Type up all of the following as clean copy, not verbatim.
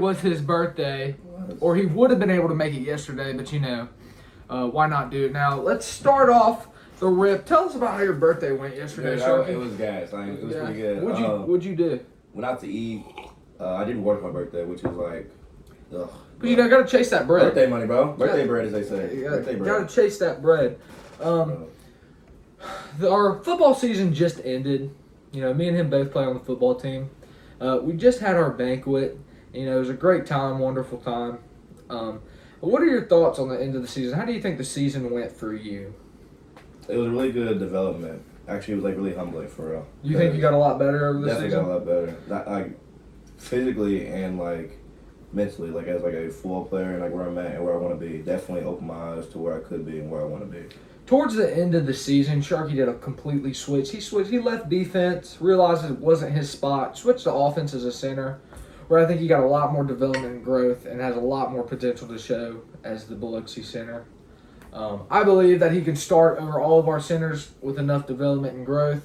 was his birthday, or he would have been able to make it yesterday, but why not do it now? Let's start off the rip. Tell us about how your birthday went yesterday, Sharky. It was gas. It was pretty good. What'd you do? Went out to eat. I didn't work my birthday, which is like, ugh. But you gotta chase that bread. Birthday money, bro. Birthday bread, as they say. You gotta chase that bread. Our football season just ended. Me and him both play on the football team. We just had our banquet. It was a great time, wonderful time. What are your thoughts on the end of the season? How do you think the season went for you? It was a really good development. Actually, it was really humbling for real. You think you got a lot better over the definitely season? Definitely got a lot better. Not physically and mentally, as a football player and where I'm at and where I want to be. Definitely opened my eyes to where I could be and where I want to be. Towards the end of the season, Sharky did a completely switch. He left defense, realized it wasn't his spot, switched to offense as a center, where I think he got a lot more development and growth and has a lot more potential to show as the Biloxi center. I believe that he can start over all of our centers with enough development and growth.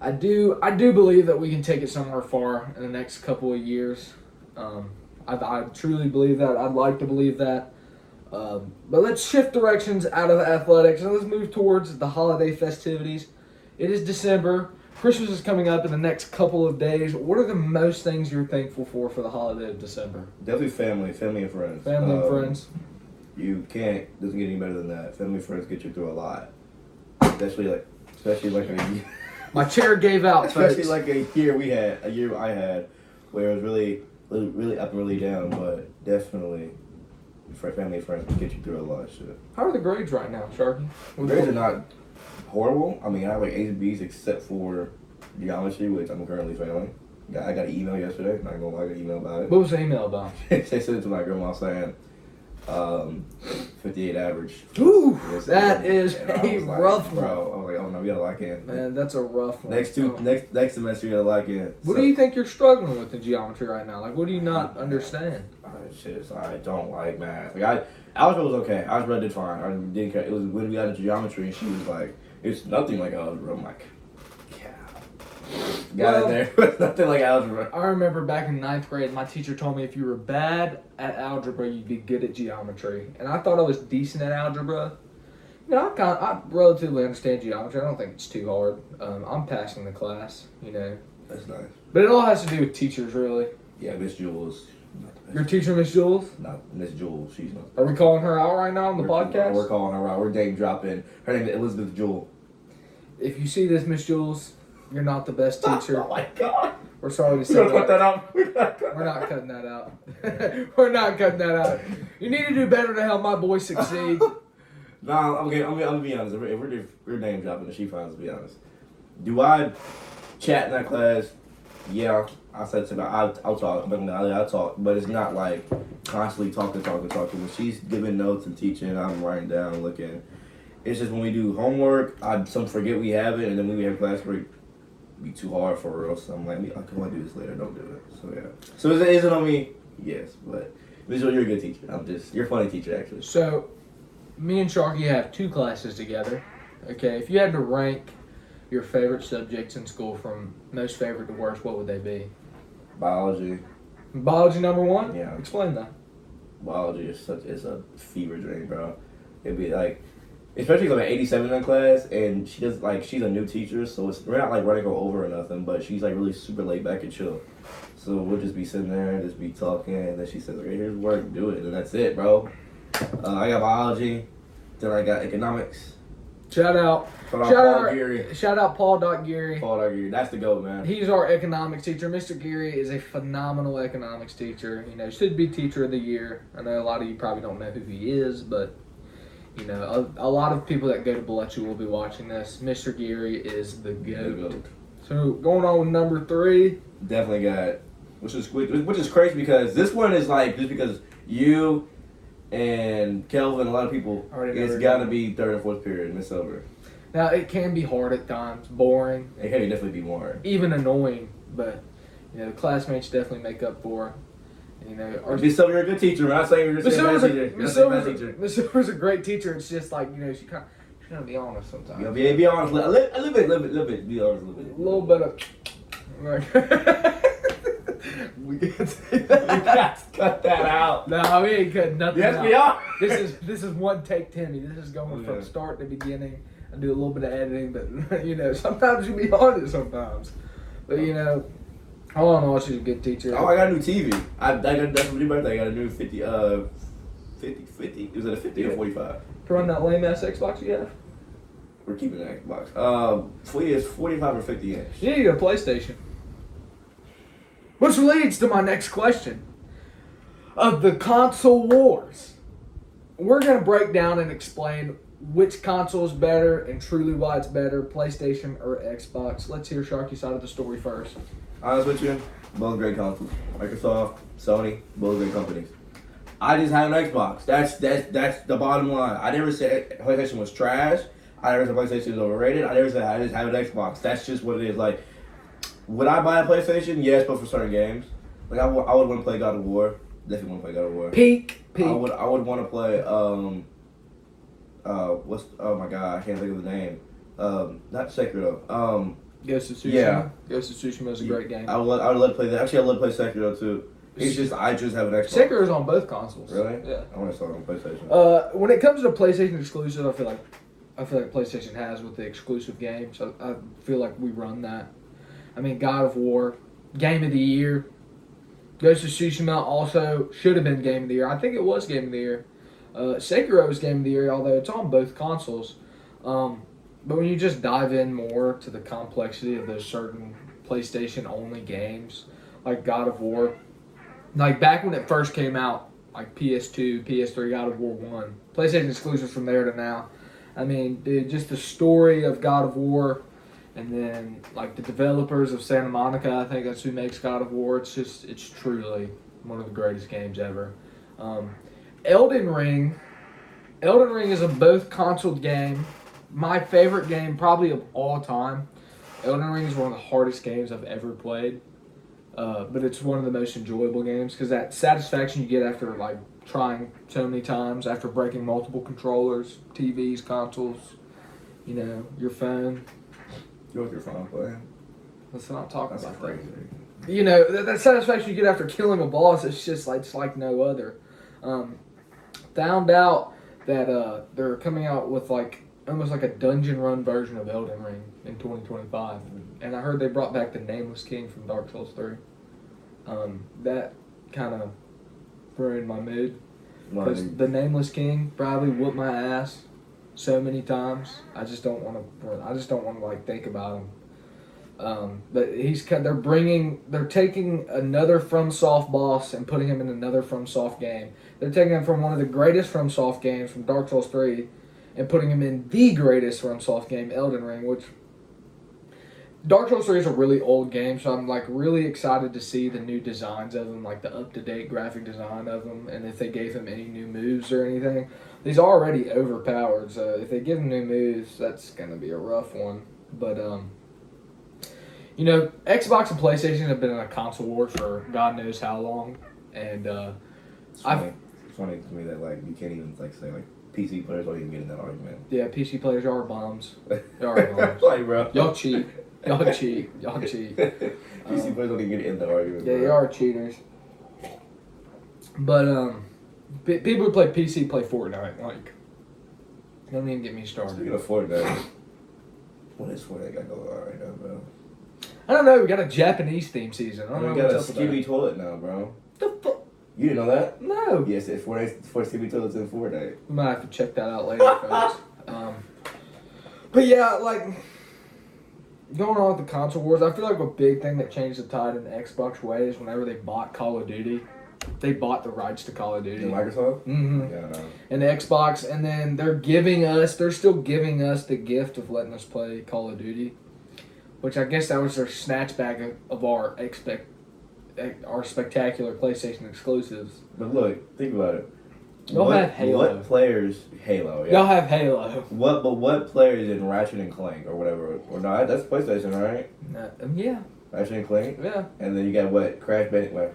I do believe that we can take it somewhere far in the next couple of years. I truly believe that. I'd like to believe that. But let's shift directions out of athletics and let's move towards the holiday festivities. It is December. Christmas is coming up in the next couple of days. What are the most things you're thankful for the holiday of December? Definitely family and friends. Family and friends. Doesn't get any better than that. Family and friends get you through a lot. Especially like a My chair gave out. Especially like a year I had, where it was really, really, really up and really down. But definitely, family and friends can get you through a lot of shit. How are the grades right now, Sharky? Grades are not horrible. I mean, I have A's and B's except for geometry, which I'm currently failing. I got an email yesterday. Not gonna lie, I got an email about it. What was the email about? They sent it to my grandma saying 58 average. Ooh, that is a rough one. Bro, I was like, oh no, we gotta lock in. Man, that's a rough one. Next semester, you gotta lock in. What do you think you're struggling with in geometry right now? What do you not understand? I don't like math. Algebra was okay. Algebra did fine. I didn't care. It was when we got into geometry, and she was like, "It's nothing like algebra." I'm like, got in there. It's nothing like algebra. I remember back in 9th grade, my teacher told me if you were bad at algebra, you'd be good at geometry. And I thought I was decent at algebra. I relatively understand geometry. I don't think it's too hard. I'm passing the class, That's nice. But it all has to do with teachers, really. Yeah, Miss Jules. Your teacher, Miss Jules? Not Miss Jules. She's not. Are we calling her out right now on the podcast? We're calling her out. We're name dropping. Her name is Elizabeth Jewell. If you see this, Miss Jules, you're not the best teacher. Oh my God. We're sorry to say that. Put that up. We're not cutting that out. We're not cutting that out. You need to do better to help my boy succeed. Nah, okay, I'm gonna be honest. If we're name dropping, and she finds to be honest. Do I chat in that class? Yeah, I said to her, I'll talk. I'll talk, but it's not like constantly talking. When she's giving notes and teaching, I'm writing down, looking. It's just when we do homework, some forget we have it, and then when we have class break, it'd be too hard for us. So I'm like, I can do this later. Don't do it. So yeah. So is it on me? Yes, but Visual, you're a good teacher. You're a funny teacher actually. So, me and Sharky have 2 classes together. Okay, if you had to rank your favorite subjects in school from most favorite to worst, what would they be? Biology. Biology number 1? Yeah. Explain that. Biology is a fever dream, bro. It'd be especially an 87 in that class, and she's a new teacher, so we're not running her over or nothing, but she's really super laid back and chill. So we'll just be sitting there and just be talking, and then she says, okay, here's work, do it, and that's it, bro. I got biology, then I got economics. Shout out Paul Geary. Shout out Paul Geary. That's the GOAT, man. He's our economics teacher. Mr. Geary is a phenomenal economics teacher. Should be teacher of the year. I know a lot of you probably don't know who he is, but a lot of people that go to Biloxi will be watching this. Mr. Geary is the GOAT. So going on with number 3. Definitely got, which is crazy because this one is just because you and Kelvin, a lot of people, it's got to be 3rd and 4th period, Miss Silver. Now, it can be hard at times, boring. It can definitely be more. Even annoying, but, the classmates definitely make up for it. Miss Silver, you're a good teacher. I'm not saying you're just a bad teacher. Miss Silver's a great teacher. It's just she's got to be honest sometimes. Be honest. A little bit. Be honest a little bit. A little bit of... We can't say You that. guys cut that out. No, we ain't cutting nothing Yes, out. we are. This is one take, Timmy. This is going from start to beginning. I do a little bit of editing, but sometimes you be on it sometimes. But all in all, she's a good teacher. Oh, I got a new TV. That's my new birthday. I got a new 50. 50. Is it a 50 or 45? To run that lame ass Xbox you have? We're keeping the Xbox. It's 45 or 50 inch. Yeah, you get a PlayStation. Which leads to my next question. Of the console wars, we're going to break down and explain which console is better and truly why it's better, PlayStation or Xbox. Let's hear Sharky's side of the story first. Honest with you, both great consoles. Microsoft, Sony, both great companies. I just have an Xbox. That's the bottom line. I never said PlayStation was trash. I never said PlayStation was overrated. I never said I just have an Xbox. That's just what it is. Like, would I buy a PlayStation? Yes, but for certain games. Like, I would want to play God of War. Definitely want to play God of War. Peak. I would want to play oh my god, I can't think of the name. Not Sekiro. Ghost of Tsushima. Yeah. Ghost of Tsushima is a great game. I would love to play that. Actually, I would love to play Sekiro too. It's just I just have an Xbox. Sekiro's on both consoles. Really? Yeah. I want to start on PlayStation. When it comes to PlayStation exclusives, I feel like PlayStation has with the exclusive games. I feel like we run that. I mean, God of War, Game of the Year. Ghost of Tsushima also should have been Game of the Year. I think it was Game of the Year. Sekiro was Game of the Year, although it's on both consoles. But when you just dive in more to the complexity of those certain PlayStation-only games, like God of War, like back when it first came out, like PS2, PS3, God of War 1, PlayStation exclusives from there to now. I mean, dude, just the story of God of War, and then like the developers of Santa Monica, I think that's who makes God of War. It's truly one of the greatest games ever. Elden Ring is a both console game. My favorite game probably of all time. Elden Ring is one of the hardest games I've ever played. But it's one of the most enjoyable games because that satisfaction you get after like trying so many times, after breaking multiple controllers, TVs, consoles, your phone. You're with your phone playing. Let's not talk That's about crazy. that. That satisfaction you get after killing a boss, it's like no other. Found out that they're coming out with like almost like a dungeon run version of Elden Ring in 2025, and I heard they brought back the Nameless King from Dark Souls 3. That kind of ruined my mood because the Nameless King probably whooped my ass so many times. I just don't want to like think about him. But they're taking another FromSoft boss and putting him in another FromSoft game. They're taking him from one of the greatest FromSoft games from Dark Souls 3 and putting him in the greatest FromSoft game, Elden Ring, which Dark Souls 3 is a really old game, so I'm like really excited to see the new designs of him, like the up-to-date graphic design of him, and if they gave him any new moves or anything. He's already overpowered, so if they give him new moves, that's going to be a rough one. But, Xbox and PlayStation have been in a console war for God knows how long, and it's funny to me that like you can't even like say like PC players don't even get in that argument. Yeah, PC players are bums. They are bums. Like, bro. Y'all cheat. Y'all cheat. PC players don't even get in the argument. Yeah, they are cheaters. But people who play PC play Fortnite. Like, don't even get me started. Speaking of Fortnite, what is Fortnite got going on right now, bro? I don't know. We got a Japanese theme season. I don't know We got a what's up with Skibidi that. toilet now, bro. The fuck? You didn't know that? No. Yes, it's Skibidi toilets in Fortnite. We might have to check that out later, folks. But yeah, like going on with the console wars, I feel like a big thing that changed the tide in the Xbox way is whenever they bought Call of Duty, they bought the rights to Call of Duty. And Microsoft? Mm-hmm. Yeah, I know. And the Xbox, and then they're still giving us the gift of letting us play Call of Duty, which I guess that was their snatchback of our spectacular PlayStation exclusives. But look, think about it. Y'all have Halo. What players? Halo, yeah. Y'all have Halo. What players in Ratchet and Clank or whatever? Or no, that's PlayStation, right? Yeah. Ratchet and Clank? Yeah. And then you got what? Crash Bandicoot.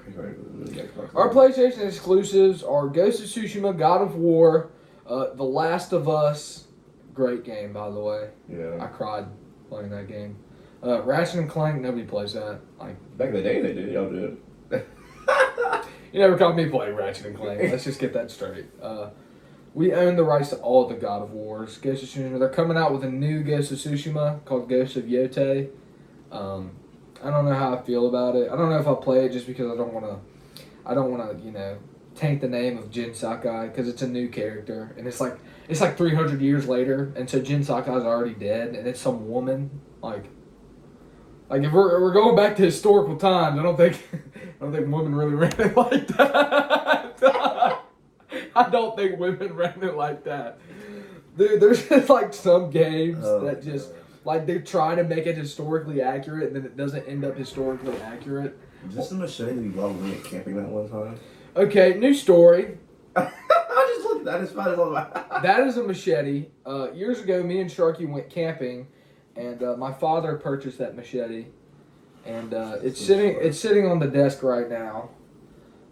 Our PlayStation exclusives are Ghost of Tsushima, God of War, The Last of Us. Great game, by the way. Yeah. I cried playing that game. Ratchet and Clank, nobody plays that. Like back in the day, they did. Y'all did. You never caught me playing Ratchet and Clank. Let's just get that straight. We own the rights to all of the God of Wars. Ghost of Tsushima. They're coming out with a new Ghost of Tsushima called Ghost of Yotei. I don't know how I feel about it. I don't know if I'll play it just because I don't want to, taint the name of Jin Sakai because it's a new character and it's like 300 years later, and so Jin Sakai's already dead, and it's some woman like if we're going back to historical times, I don't think women really ran it like that. I don't think women ran it like that. Dude, there's just like some games that just like they try to make it historically accurate and then it doesn't end up historically accurate. Is this the machete that you brought when we went camping that one time? Okay, new story. I just looked at that. It's fine. That is a machete. Years ago, me and Sharky went camping, and my father purchased that machete, and it's sitting on the desk right now.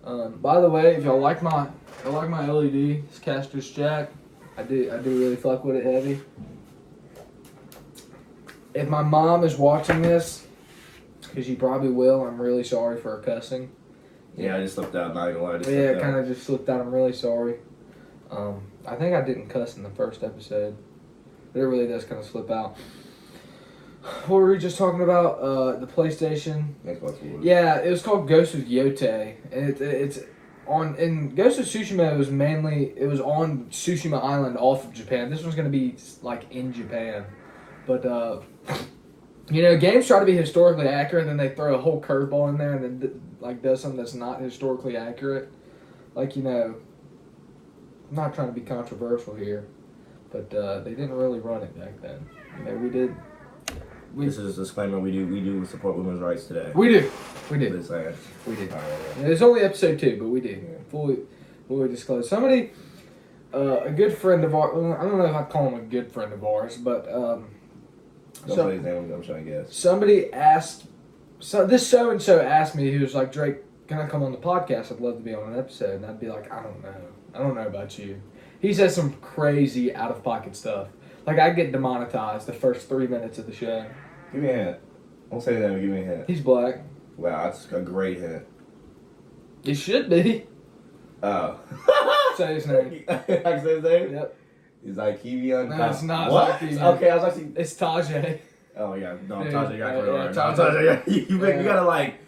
By the way, if y'all like my LED, it's Caster's Jack. I do really fuck with it heavy. If my mom is watching this, because she probably will, I'm really sorry for her cussing. Yeah, I just slipped out. Not gonna lie. Yeah, it kind of just slipped out. I'm really sorry. I think I didn't cuss in the first episode, but it really does kind of slip out. What were we just talking about? The PlayStation. Xbox One. Yeah, it was called Ghost of Yotei, and it's on in Ghost of Tsushima. It was on Tsushima Island off of Japan. This one's gonna be like in Japan, but games try to be historically accurate, and then they throw a whole curveball in there, and then does something that's not historically accurate. I'm not trying to be controversial here, but they didn't really run it back then. We did. This is a disclaimer. We do support women's rights today. We do. We did. We did. It's only episode 2, but we did. Yeah. Fully disclosed. Somebody, a good friend of ours. I don't know if I'd call him a good friend of ours, but Don't say his name. I'm trying to guess. Somebody asked. This so and so asked me. He was like, "Drake, can I come on the podcast? I'd love to be on an episode." And I'd be like, "I don't know. I don't know about you." He says some crazy out of pocket stuff. Like I get demonetized the first 3 minutes of the show. Give me a hint. Don't say that. Give me a hint. He's black. Wow, that's a great hint. It should be. Oh. Say his name. I can say his name? Yep. He's like Kivian. No, it's not. What? It's Okay, I was actually. It's Tajay. Oh yeah, no, Yeah, Tajay got clear. yeah, No, Tajay. Tajay, you gotta like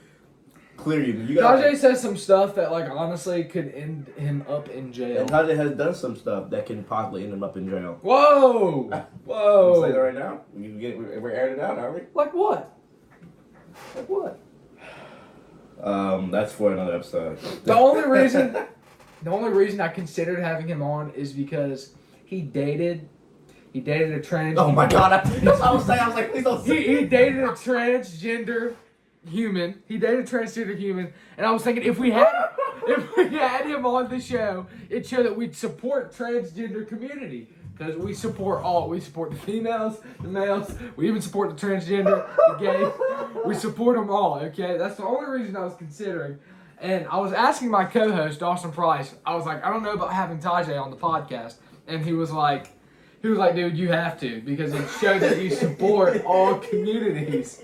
clear you. You gotta. Tajay says some stuff that honestly could end him up in jail. And Tajay has done some stuff that can possibly end him up in jail. Whoa! I'll say that right now. We're airing it out, aren't we? Like what? Like what? That's for another episode. The only reason I considered having him on is because he dated a trans. Oh my god! That's what I was saying. I was like, please don't say. He dated a transgender human. He dated a transgender human, and I was thinking if we had him on the show, it'd show that we'd support transgender community. Because we support the females, the males, we even support the transgender, the gay. We support them all, okay? That's the only reason I was considering. And I was asking my co-host, Dawson Price, I was like, I don't know about having Tajay on the podcast. And he was like, dude, you have to, because it shows that you support all communities.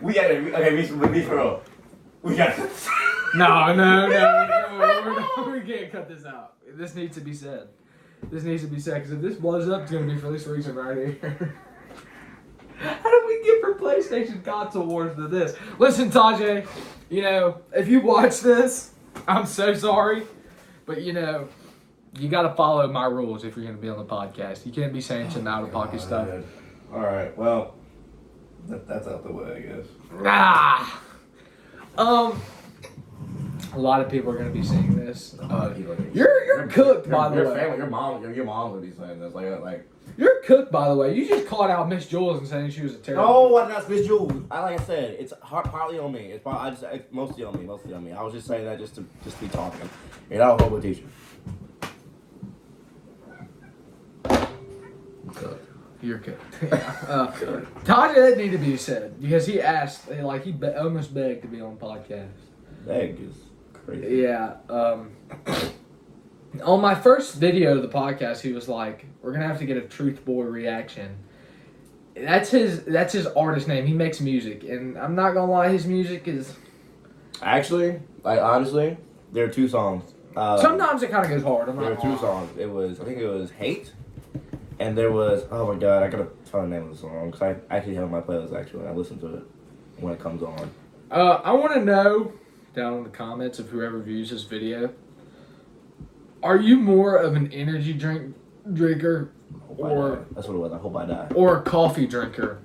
We for real. We got it. No, we can't cut this out. This needs to be said. This needs to be said, because if this blows up, it's going to be for this reason right here. How did we get from PlayStation console wars to this? Listen, Tajay, if you watch this, I'm so sorry, but you got to follow my rules if you're going to be on the podcast. You can't be saying some out-of-pocket stuff. Man. All right, well, that's out the way, I guess. A lot of people are going to be seeing this. You're cooked, by the way. Your mom would be saying this. Like. You're cooked, by the way. You just called out Miss Jules and saying she was a terrible. Oh, that's Miss Jules. Like I said, it's partly on me. It's mostly on me. I was just saying that just to be talking. You're not a homo teacher. Cooked. You're cooked. Tajay, that need to be said because he asked, he almost begged to be on the podcast. Beg is crazy. Yeah. On my first video of the podcast, he was like, we're going to have to get a Truth Boy reaction. That's his artist name. He makes music, and I'm not gonna lie, his music is. Actually, like honestly, there are 2 songs. Sometimes it kind of goes hard. There were 2 songs. I think it was Hate, and there was, oh my god, I gotta find the name of the song because I actually have it on my playlist actually. I listen to it when it comes on. I want to know down in the comments of whoever views this video. Are you more of an energy drinker or That's what it was. I hope I die. or a coffee drinker?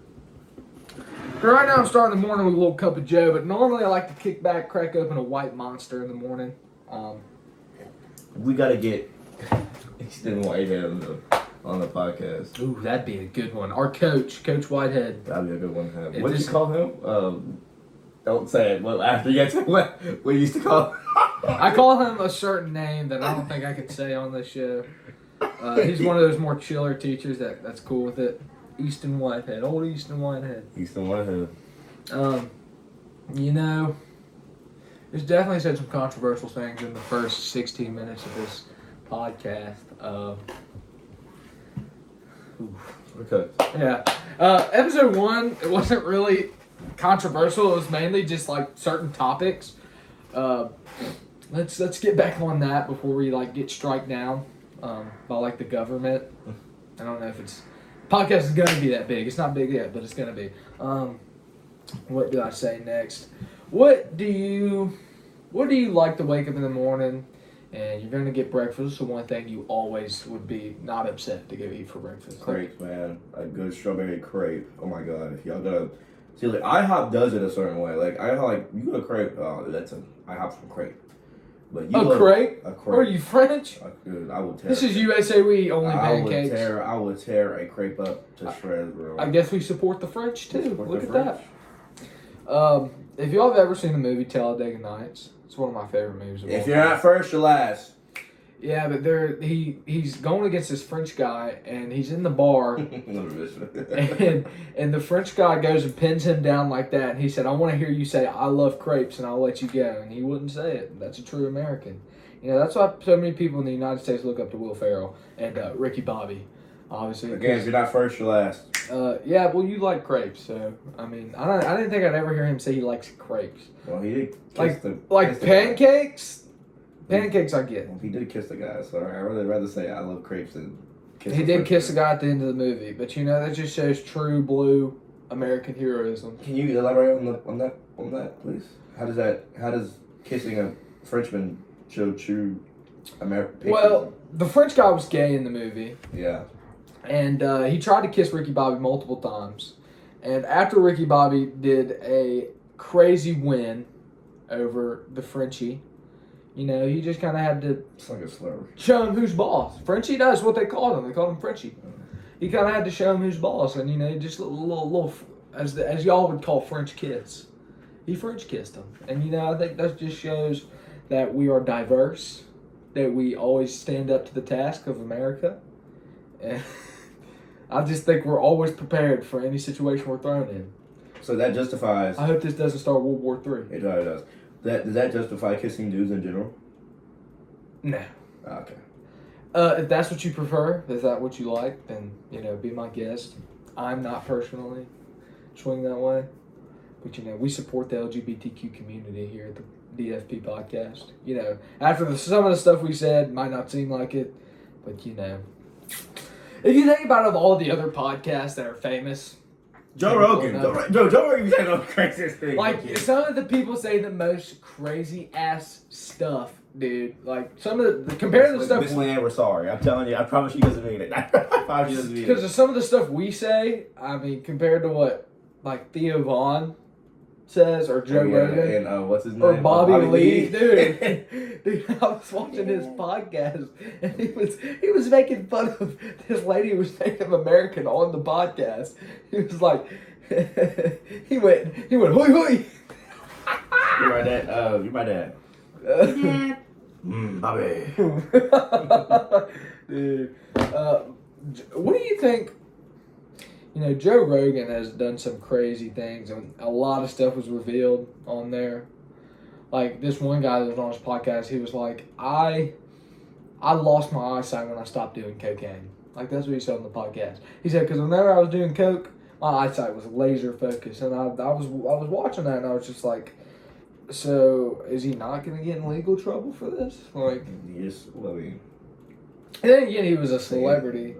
Right now I'm starting the morning with a little cup of Joe, but normally I like to kick back, crack open a white Monster in the morning. We gotta get Easton Whitehead on the podcast. Ooh, that'd be a good one. Our Coach Whitehead. That'd be a good one to have. What did you call him? Don't say it. Well, after you get to what you used to call him. I call him a certain name that I don't think I can say on this show. He's one of those more chiller teachers that's cool with it. Easton Whitehead. Old Easton Whitehead. Easton Whitehead. You know, there's definitely said some controversial things in the first 16 minutes of this podcast. Okay. Yeah. Episode 1, it wasn't really controversial. It was mainly just like certain topics. Let's get back on that before we like get strike down by like the government. I don't know if it's podcast is gonna be that big. It's not big yet, but it's gonna be. What do I say next? What do you like to wake up in the morning and you're gonna get breakfast? So one thing you always would be not upset to go eat for breakfast. Crepes, man. A good strawberry crepe. Oh my god, if y'all gotta see, like IHOP does it a certain way. Like IHOP, like you go to crepe. Oh, that's an IHOP from crepe. But you crepe? A crepe. Or are you French? I would tear. This is USA. We eat only pancakes. I would tear a crepe up to shreds, bro. I guess we support the French too. Look at that. If y'all have ever seen the movie Talladega Nights, it's one of my favorite movies. If you're not first, you're last. Yeah, but he's going against this French guy, and he's in the bar, and the French guy goes and pins him down like that, and he said, "I want to hear you say I love crepes, and I'll let you go," and he wouldn't say it. That's a true American. You know, that's why so many people in the United States look up to Will Ferrell and Ricky Bobby, obviously. Again, if you're not first, you're last. Yeah, well, you like crepes, so I mean, I didn't think I'd ever hear him say he likes crepes. Well, he did kiss like pancakes. Pancakes, I get. Well, he did kiss the guy, so I'd rather say I love crepes than kiss. He did kiss the guy at the end of the movie, but you know that just shows true blue American heroism. Can you elaborate on that, please? How does kissing a Frenchman show true American? Well, the French guy was gay in the movie. Yeah. And he tried to kiss Ricky Bobby multiple times. And after Ricky Bobby did a crazy win over the Frenchie, you know, he just kind of had to It's like a slur. show him who's boss. Frenchie, that's what they called him. They called him Frenchie. He kind of had to show him who's boss. And, you know, just a little as y'all would call French kiss. He French kissed him. And, you know, I think that just shows that we are diverse, that we always stand up to the task of America. And I just think we're always prepared for any situation we're thrown in. So that justifies. I hope this doesn't start World War III. It does. Does that justify kissing dudes in general? No. Okay. If that's what you prefer, if that's what you like, then, you know, be my guest. I'm not personally swing that way. But, you know, we support the LGBTQ community here at the DFP podcast. You know, after some of the stuff we said might not seem like it, but, you know. If you think about it, of all the other podcasts that are famous, Joe Rogan. Joe Rogan said all the craziest things. like some of the people say the most crazy ass stuff, dude. Like some of the compared to the stuff. Miss Leanne, we're sorry. I'm telling you. I promise she doesn't mean it. I promise she doesn't mean it. Because of some of the stuff we say, I mean, compared to what like Theo Vaughn says or Joe Rogan and what's his name? or Bobby Lee. Dude, I was watching his podcast and he was making fun of this lady who was Native American on the podcast. He was like, he went, hoi hoi. You're my dad. You're my dad. Bobby. Dude, what do you think? You know, Joe Rogan has done some crazy things, and a lot of stuff was revealed on there. Like, this one guy that was on his podcast, he was like, I lost my eyesight when I stopped doing cocaine. Like, that's what he said on the podcast. He said, because whenever I was doing coke, my eyesight was laser focused, and I was watching that, and I was just like, so is he not going to get in legal trouble for this? Like, yes, well, I mean, and then again, he was a celebrity,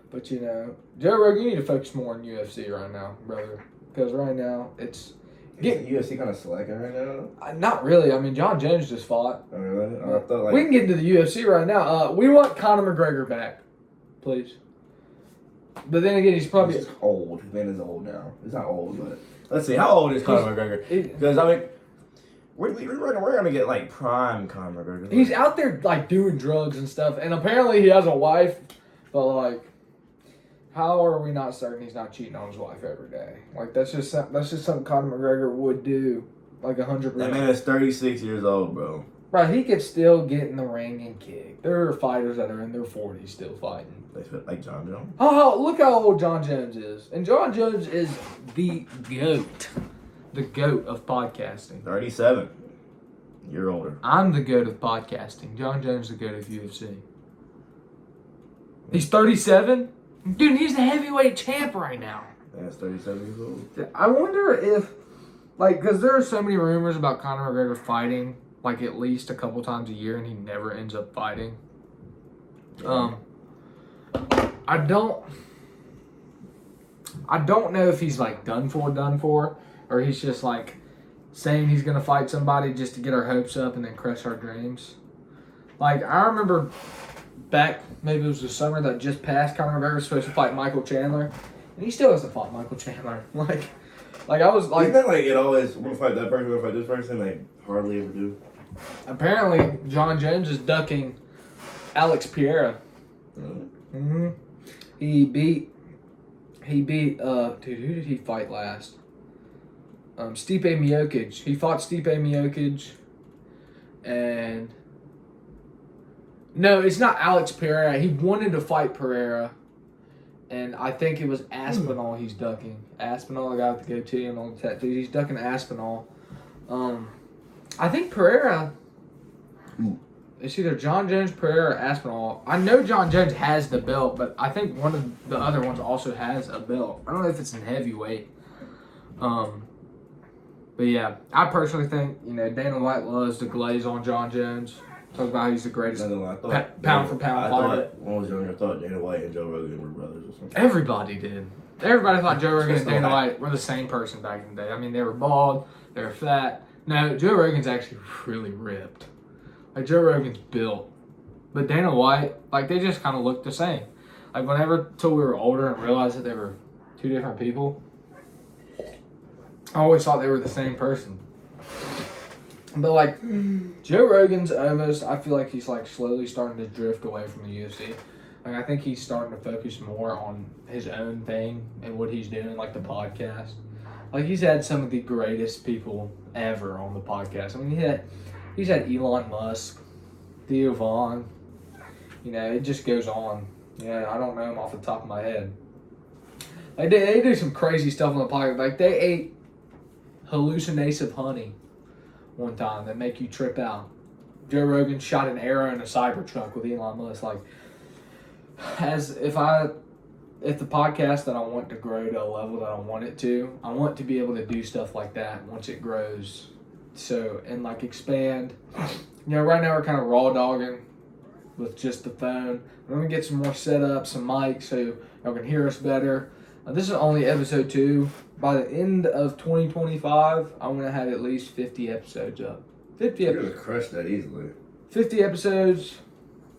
but Joe Rogan, you need to focus more on UFC right now, brother, because right now it's. UFC kind of slacking right now? Not really. I mean, John Jones just fought. Oh, really? I thought, like, we can get into the UFC right now. We want Conor McGregor back, please. But then again, he's probably he's old. His man is old now. He's not old, but let's see. How old is Conor McGregor? Because I mean, we're gonna get like prime Conor McGregor. He's out there like doing drugs and stuff, and apparently he has a wife. But like, how are we not certain he's not cheating on his wife every day? Like that's just something Conor McGregor would do, like 100%. That man is 36 years old, bro. Right, he could still get in the ring and kick. There are fighters that are in their 40s still fighting. Like John Jones. Oh, look how old John Jones is. And John Jones is the GOAT. The GOAT of podcasting. 37. You're older. I'm the GOAT of podcasting. John Jones is the GOAT of UFC. He's 37? Dude, he's the heavyweight champ right now. That's 37 years old. I wonder if, like, because there are so many rumors about Conor McGregor fighting, like, at least a couple times a year, and he never ends up fighting. I don't know if he's like done for, or he's just like saying he's gonna fight somebody just to get our hopes up and then crush our dreams. Like I remember back, maybe it was the summer that just passed, Conor McGregor was supposed to fight Michael Chandler, and he still hasn't fought Michael Chandler. Like I was like, isn't that like it always want to fight that person, want to fight this person, they hardly ever do. Apparently, John Jones is ducking Alex Pereira. Mm-hmm. He beat, dude, who did he fight last? Stipe Miocic. He fought Stipe Miocic, and no, it's not Alex Pereira. He wanted to fight Pereira, and I think it was Aspinall he's ducking. Aspinall, the guy with the goatee and all the tattoos, he's ducking Aspinall. I think Pereira. It's either John Jones, Pereira, or Aspinall. I know John Jones has the belt, but I think one of the other ones also has a belt. I don't know if it's in heavyweight. But yeah, I personally think, Dana White loves to glaze on John Jones. Talk about how he's the greatest pound for pound fighter. When I was younger, I thought Dana White and Joe Rogan were brothers or something. Everybody did. Everybody thought Joe Rogan and Dana White were the same person back in the day. I mean, they were bald, they were fat. No, Joe Rogan's actually really ripped. Like, Joe Rogan's built. But Dana White, like, they just kind of looked the same. Like, whenever, till we were older and realized that they were two different people, I always thought they were the same person. But, like, Joe Rogan's almost, I feel like he's, like, slowly starting to drift away from the UFC. Like, I think he's starting to focus more on his own thing and what he's doing, like the podcast. Like, he's had some of the greatest people ever on the podcast. I mean, he's had Elon Musk, Theo Vaughn. It just goes on. Yeah, I don't know him off the top of my head. Like, they do some crazy stuff on the podcast. Like, they ate hallucinative honey one time that make you trip out. Joe Rogan shot an arrow in a Cybertruck with Elon Musk. Like, if the podcast that I want to grow to a level that I want it to, I want to be able to do stuff like that once it grows. So, and like expand. Right now we're kind of raw dogging with just the phone. I'm going to get some more setup, some mics so y'all can hear us better. This is only episode 2. By the end of 2025, I'm going to have at least 50 episodes up. 50 You're episodes. going to crush that easily. 50 episodes,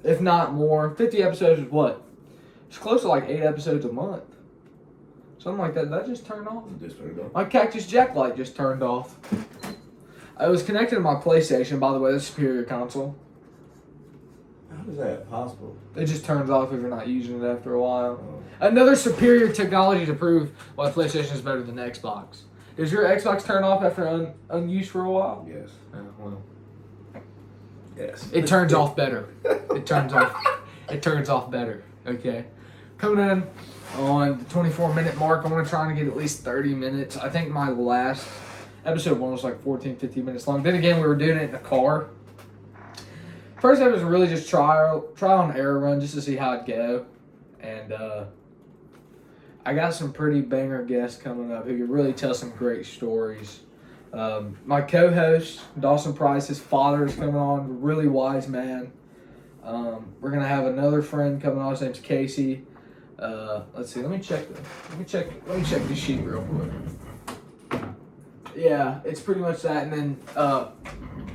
if not more. 50 episodes is what? It's close to like 8 episodes a month. Something like that. That just turned off. Just turned off. My Cactus Jack light just turned off. I was connected to my PlayStation, by the way, the Superior console. How is that possible? It just turns off if you're not using it after a while. Oh. Another superior technology to prove why PlayStation is better than Xbox. Does your Xbox turn off after unused for a while? Yes. Well. Yes. It turns off better. It turns off better. Okay. Coming in on the 24-minute mark, I'm going to try and get at least 30 minutes. I think my last episode 1 was like 14, 15 minutes long. Then again, we were doing it in the car. First episode was really just trial and error run just to see how it'd go. And I got some pretty banger guests coming up who can really tell some great stories. My co-host, Dawson Price, his father is coming on, really wise man. We're gonna have another friend coming on. His name's Casey. Let's see. Let me check the sheet real quick. Yeah, it's pretty much that. And then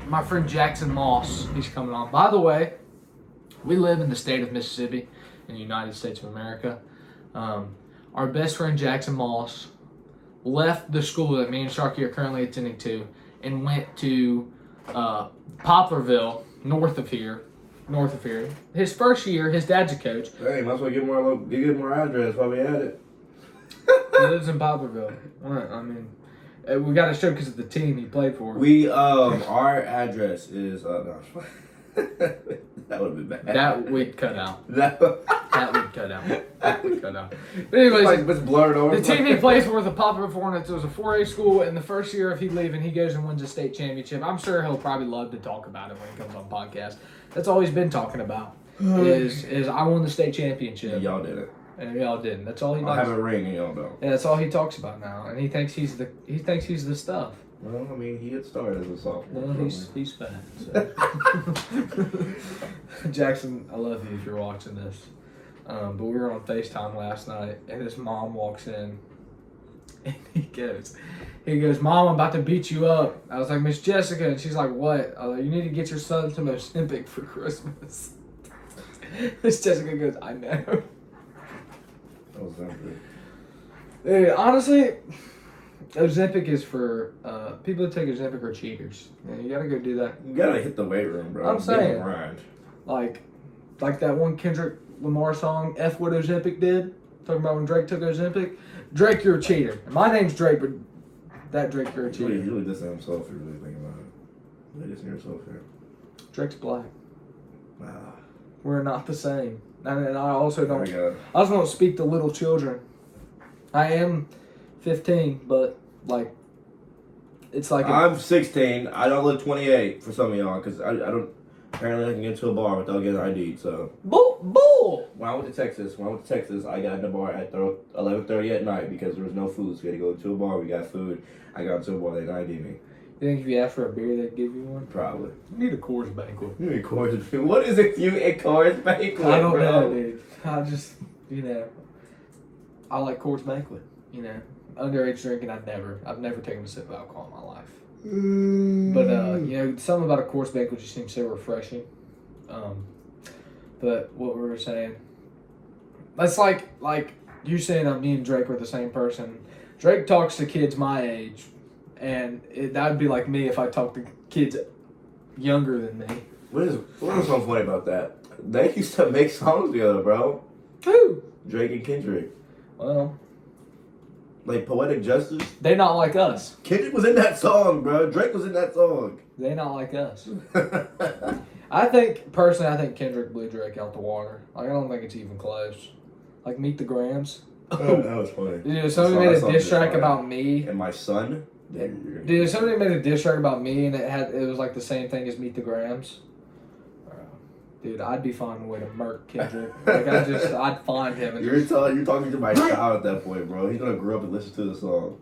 my friend Jackson Moss, he's coming on. By the way, we live in the state of Mississippi, in the United States of America. Our best friend Jackson Moss left the school that me and Sharkey are currently attending to and went to Poplarville, north of here. His first year, his dad's a coach. Hey, might as well give more address while we at it. He lives in Poplarville. I mean, we got to show because of the team he played for. Our address is no. That would have been bad. That we'd cut out. That would cut out. But anyways, like it's blurred over. The team he plays for, the Poplar Hornets, it was a 4A school, and the first year of he leaving, he goes and wins a state championship. I'm sure he'll probably love to talk about it when he comes on podcast. That's all he's been talking about. Is I won the state championship. And y'all did it. And y'all didn't. That's all he does. I have a ring and y'all don't. Yeah, that's all he talks about now. And he thinks he's the stuff. Well, I mean, he had started as a sophomore. Well, he's fat. So. Jackson, I love you if you're watching this. But we were on FaceTime last night, and his mom walks in, and he goes, Mom, I'm about to beat you up. I was like, Miss Jessica, and she's like, what? I was like, you need to get your son some Ozempic for Christmas. Miss Jessica goes, I know. Ozempic. Dude, honestly, Ozempic is for people that take Ozempic are cheaters. Yeah, you gotta go do that. You gotta hit the weight room, bro. I'm saying, grind. like that one Kendrick Lamar song, F what Ozempic did, talking about when Drake took Ozempic. Drake, you're a cheater. My name's Drake, but that Drake, you're a cheater. You really dissing himself if you really think about it. You really dissing yourself here. Drake's black. Wow. We're not the same. And I also don't. I also don't speak to little children. I am 15, but like, it's like I'm 16. I don't look 28 for some of y'all because I don't. Apparently, I can get to a bar without getting ID'd. So bull. When I went to Texas, I got in the bar at 11:30 at night because there was no food. So we had to go to a bar. We got food. I got to a bar. They didn't ID me. You think if you asked for a beer, they'd give you one? Probably. You need a Coors Banquet. You need a Coors Banquet. What is it? You a Coors Banquet? I don't know, dude. I just, I like Coors Banquet. Underage drinking, I've never taken a sip of alcohol in my life. But something about a Coors Banquet just seems so refreshing. But what we were saying, that's like you saying me and Drake were the same person. Drake talks to kids my age, and that would be like me if I talked to kids younger than me. What is so funny about that? They used to make songs together, bro. Who? Drake and Kendrick. Well, like Poetic Justice. They not like us. Kendrick was in that song, bro. Drake was in that song. They not like us. I think Kendrick blew Drake out the water. Like, I don't think it's even close. Like, Meet the Grams. Oh, that was funny. Dude, if somebody made a diss track about me. And my son. Dude, if somebody made a diss track about me and it was like the same thing as Meet the Grams. Dude, I'd be finding a way to murk Kendrick. Like, I'd find him. And you're talking to my child at that point, bro. He's gonna grow up and listen to the song.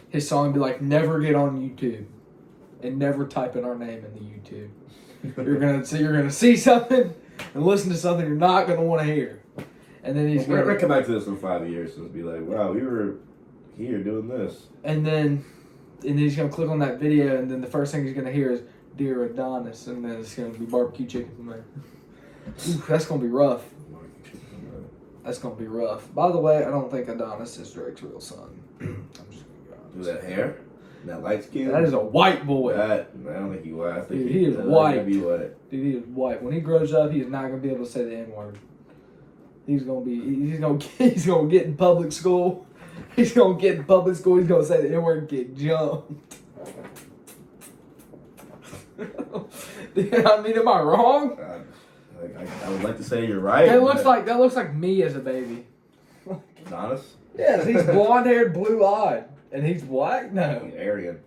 His song would be like, never get on YouTube and never type in our name in the YouTube. You're gonna see something and listen to something you're not gonna want to hear. And then he's gonna come back to this in 5 years and be like, wow, we were here doing this. And then he's gonna click on that video, and then the first thing he's gonna hear is Dear Adonis, and then it's going to be barbecue chicken from there. Ooh, that's going to be rough. That's going to be rough. By the way, I don't think Adonis is Drake's real son. I'm just going to be honest. Do that hair? That light skin? That is a white boy. I don't think he's white. I think Dude, he is white. Be white. Dude, he is white. When he grows up, he is not going to be able to say the N-word. He's going to get in public school. He's going to say the N-word and get jumped. I mean, am I wrong? I would like to say you're right. That looks like me as a baby. Adonis? Yes, he's blonde haired, blue eyed, and he's black. No, he's Aryan.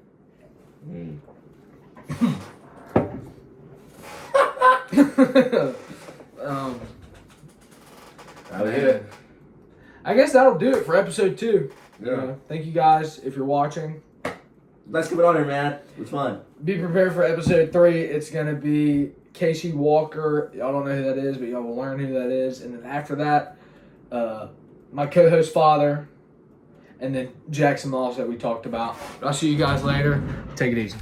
I guess that'll do it for episode 2. Yeah. Thank you guys if you're watching. Let's keep it on there, man. It was fun. Be prepared for episode 3. It's gonna be Casey Walker. Y'all don't know who that is, but y'all will learn who that is. And then after that, my co-host father, and then Jackson Moss that we talked about. I'll see you guys later. Take it easy.